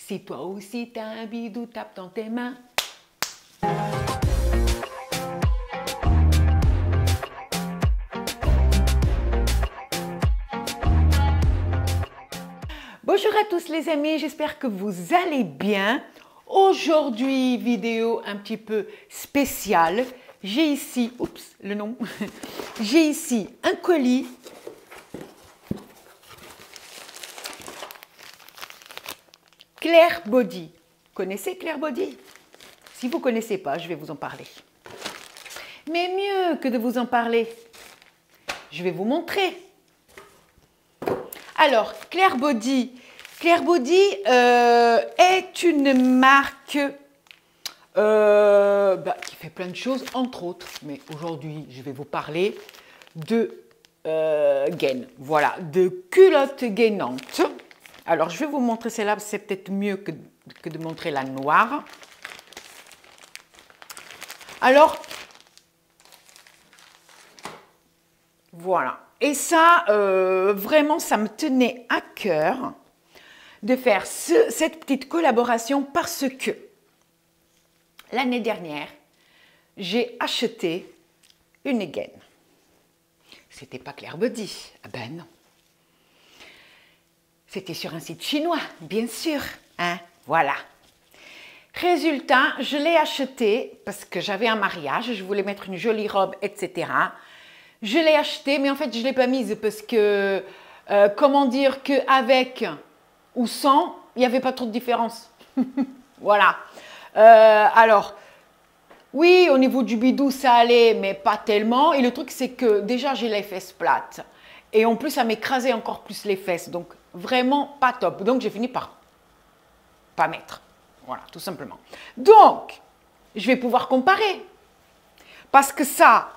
Si toi aussi t'as un bidou, tape dans tes mains. Bonjour à tous les amis, j'espère que vous allez bien. Aujourd'hui, vidéo un petit peu spéciale. J'ai ici, oups, le nom. J'ai ici un colis. Claire Body. Connaissez Claire Body? Si vous ne connaissez pas, je vais vous en parler. Mais mieux que de vous en parler, je vais vous montrer. Alors, Claire Body est une marque qui fait plein de choses, entre autres. Mais aujourd'hui, je vais vous parler de gaines. Voilà, de culottes gainantes. Alors, je vais vous montrer celle-là, c'est peut-être mieux que de montrer la noire. Alors, voilà. Et ça, vraiment, ça me tenait à cœur de faire cette petite collaboration parce que l'année dernière, j'ai acheté une gaine. C'était pas Claire Body. Ah ben non. C'était sur un site chinois, bien sûr. Hein, voilà. Résultat, je l'ai acheté parce que j'avais un mariage, je voulais mettre une jolie robe, etc. Je l'ai acheté, mais en fait, je ne l'ai pas mise parce que, comment dire, qu'avec ou sans, il n'y avait pas trop de différence. Voilà. Alors, oui, au niveau du bidou, ça allait, mais pas tellement. Et le truc, c'est que déjà, j'ai les fesses plates. Et en plus, ça m'écrasait encore plus les fesses. Donc, vraiment pas top. Donc, j'ai fini par pas mettre. Voilà, tout simplement. Donc, je vais pouvoir comparer. Parce que ça,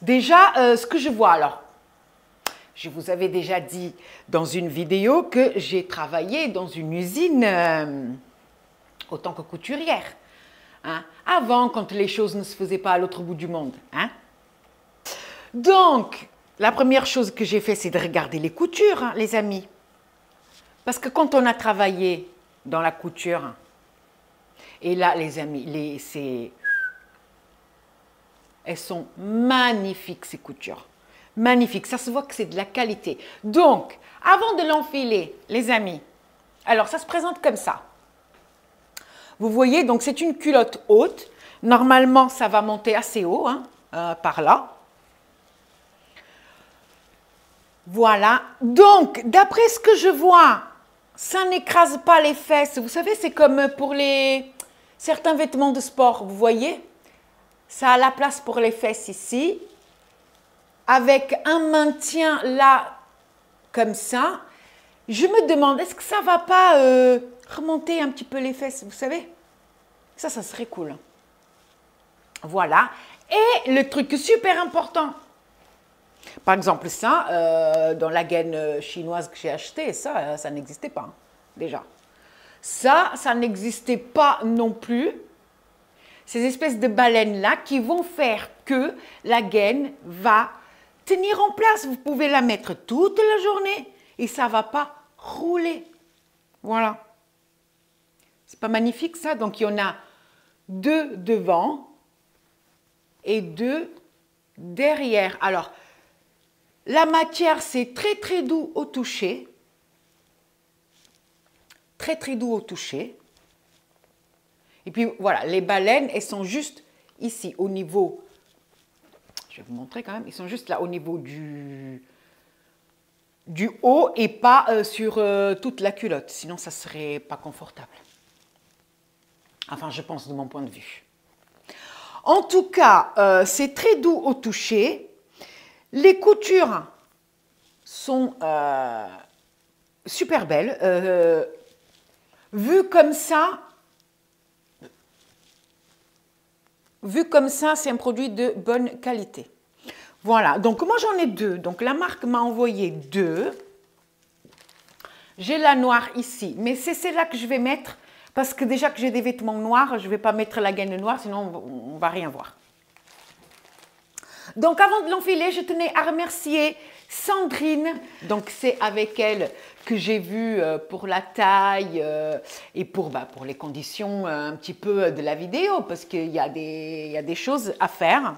déjà, ce que je vois, alors, je vous avais déjà dit dans une vidéo que j'ai travaillé dans une usine autant que couturière. Hein, avant, quand les choses ne se faisaient pas à l'autre bout du monde. Hein. Donc, la première chose que j'ai fait, c'est de regarder les coutures, hein, les amis. Parce que quand on a travaillé dans la couture, et là, les amis, elles sont magnifiques, ces coutures. Magnifiques, ça se voit que c'est de la qualité. Donc, avant de l'enfiler, les amis, alors ça se présente comme ça. Vous voyez, donc c'est une culotte haute. Normalement, ça va monter assez haut, hein, par là. Voilà. Donc, d'après ce que je vois, ça n'écrase pas les fesses. Vous savez, c'est comme pour certains vêtements de sport, vous voyez. Ça a la place pour les fesses ici. Avec un maintien là, comme ça. Je me demande, est-ce que ça ne va pas remonter un petit peu les fesses, vous savez? Ça serait cool. Voilà. Et le truc super important. Par exemple, ça, dans la gaine chinoise que j'ai achetée, ça n'existait pas, hein, déjà. Ça n'existait pas non plus. Ces espèces de baleines-là qui vont faire que la gaine va tenir en place. Vous pouvez la mettre toute la journée et ça ne va pas rouler. Voilà. C'est pas magnifique ça? Donc, il y en a 2 devant et 2 derrière. Alors, la matière, c'est très, très doux au toucher. Très, très doux au toucher. Et puis, voilà, les baleines, elles sont juste ici, au niveau... Je vais vous montrer quand même. Ils sont juste là, au niveau du haut et pas sur toute la culotte. Sinon, ça ne serait pas confortable. Enfin, je pense de mon point de vue. En tout cas, c'est très doux au toucher. Les coutures sont super belles. Vues comme ça, c'est un produit de bonne qualité. Voilà, donc moi j'en ai 2. Donc la marque m'a envoyé 2. J'ai la noire ici, mais c'est celle-là que je vais mettre parce que déjà que j'ai des vêtements noirs, je ne vais pas mettre la gaine noire, sinon on ne va rien voir. Donc avant de l'enfiler, je tenais à remercier Sandrine. Donc c'est avec elle que j'ai vu pour la taille et pour les conditions un petit peu de la vidéo, parce qu'il y a des choses à faire.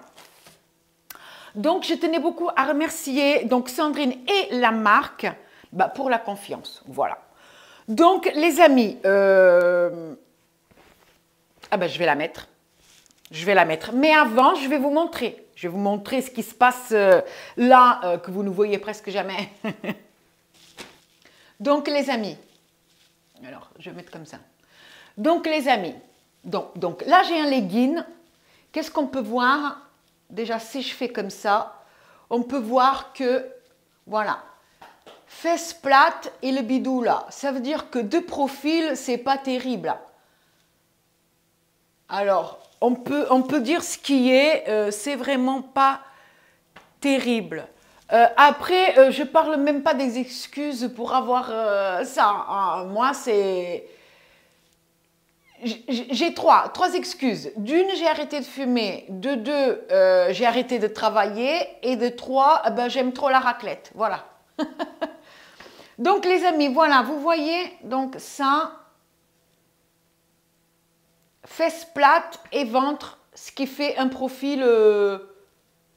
Donc, je tenais beaucoup à remercier donc Sandrine et la marque pour la confiance. Voilà. Donc, les amis, je vais la mettre. Je vais la mettre. Mais avant, je vais vous montrer. Je vais vous montrer ce qui se passe là, que vous ne voyez presque jamais. Donc, les amis. Alors, je vais mettre comme ça. Donc, les amis. Donc là, j'ai un legging. Qu'est-ce qu'on peut voir? Déjà, si je fais comme ça, on peut voir que, voilà, fesses plates et le bidou là. Ça veut dire que de profil, c'est pas terrible. Alors, on peut dire ce qui est, c'est vraiment pas terrible. Après, je parle même pas des excuses pour avoir ça. Hein. Moi, c'est... J'ai trois excuses. D'une, j'ai arrêté de fumer. De deux, j'ai arrêté de travailler. Et de trois, j'aime trop la raclette. Voilà. Donc, les amis, voilà, vous voyez, donc ça, fesses plates et ventre, ce qui fait un profil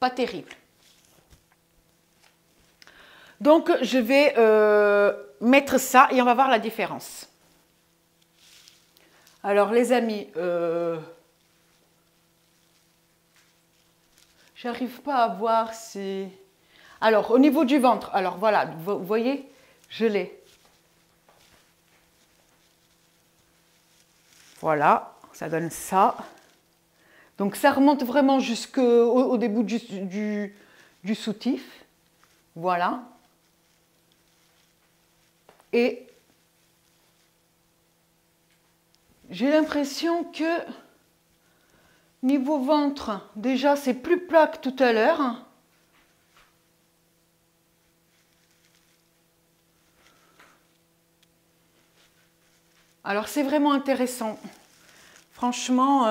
pas terrible. Donc, je vais mettre ça et on va voir la différence. Alors, les amis, j'arrive pas à voir si... Alors, au niveau du ventre, alors voilà, vous voyez, je l'ai. Voilà, ça donne ça. Donc, ça remonte vraiment jusqu'au début du soutif. Voilà. Et j'ai l'impression que niveau ventre, déjà, c'est plus plat que tout à l'heure. Alors, c'est vraiment intéressant. Franchement,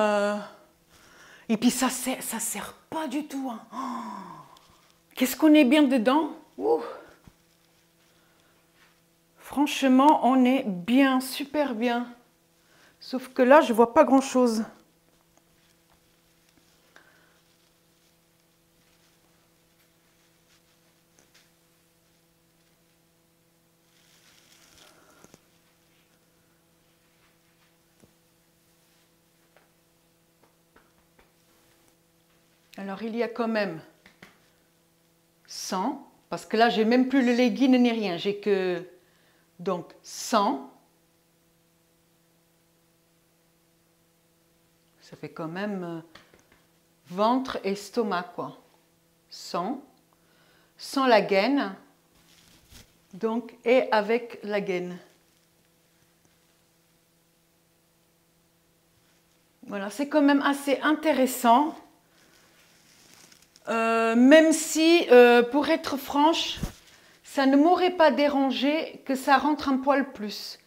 et puis ça sert pas du tout. Hein. Oh, qu'est-ce qu'on est bien dedans? Ouh. Franchement, on est bien, super bien. Sauf que là, je vois pas grand-chose. Alors, il y a quand même 100, parce que là, j'ai même plus le legging ni rien. J'ai que, donc, 100. Ça fait quand même ventre et estomac, quoi. 100. Sans la gaine. Donc, et avec la gaine. Voilà, c'est quand même assez intéressant. Même si, pour être franche, ça ne m'aurait pas dérangé que ça rentre un poil plus.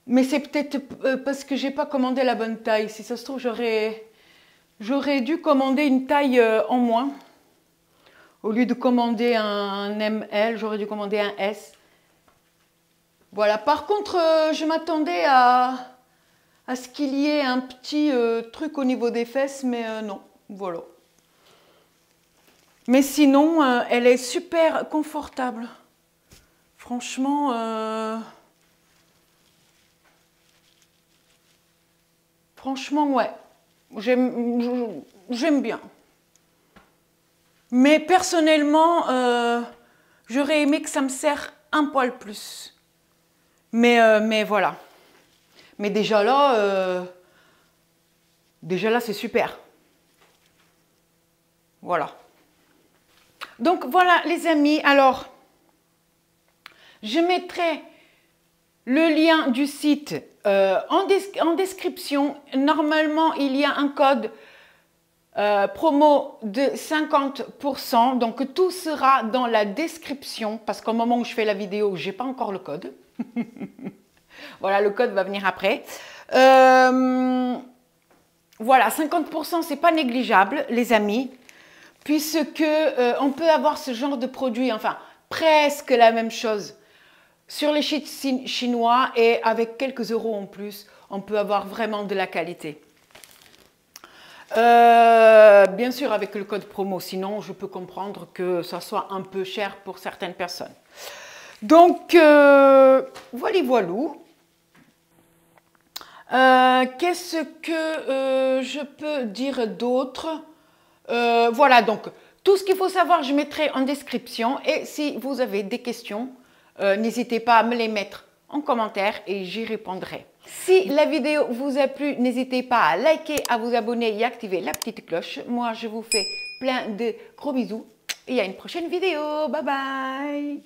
Mais c'est peut-être parce que j'ai pas commandé la bonne taille. Si ça se trouve, j'aurais dû commander une taille en moins. Au lieu de commander un ML, j'aurais dû commander un S. Voilà. Par contre, je m'attendais à ce qu'il y ait un petit truc au niveau des fesses, mais non. Voilà. Mais sinon, elle est super confortable. Franchement, ouais. J'aime bien. Mais personnellement, j'aurais aimé que ça me serre un poil plus. Mais voilà. Mais déjà là, c'est super. Voilà. Donc voilà les amis, alors je mettrai le lien du site en description. Normalement il y a un code promo de 50%, donc tout sera dans la description parce qu'au moment où je fais la vidéo, je n'ai pas encore le code. Voilà, le code va venir après. Voilà, 50%, c'est pas négligeable les amis. Puisque on peut avoir ce genre de produit, enfin presque la même chose, sur les sites chinois et avec quelques euros en plus, on peut avoir vraiment de la qualité. Bien sûr avec le code promo, sinon je peux comprendre que ça soit un peu cher pour certaines personnes. Donc, voilou. Qu'est-ce que je peux dire d'autre? Voilà, donc tout ce qu'il faut savoir, je mettrai en description. Et si vous avez des questions, n'hésitez pas à me les mettre en commentaire et j'y répondrai. Si la vidéo vous a plu, n'hésitez pas à liker, à vous abonner et à activer la petite cloche. Moi, je vous fais plein de gros bisous et à une prochaine vidéo. Bye bye!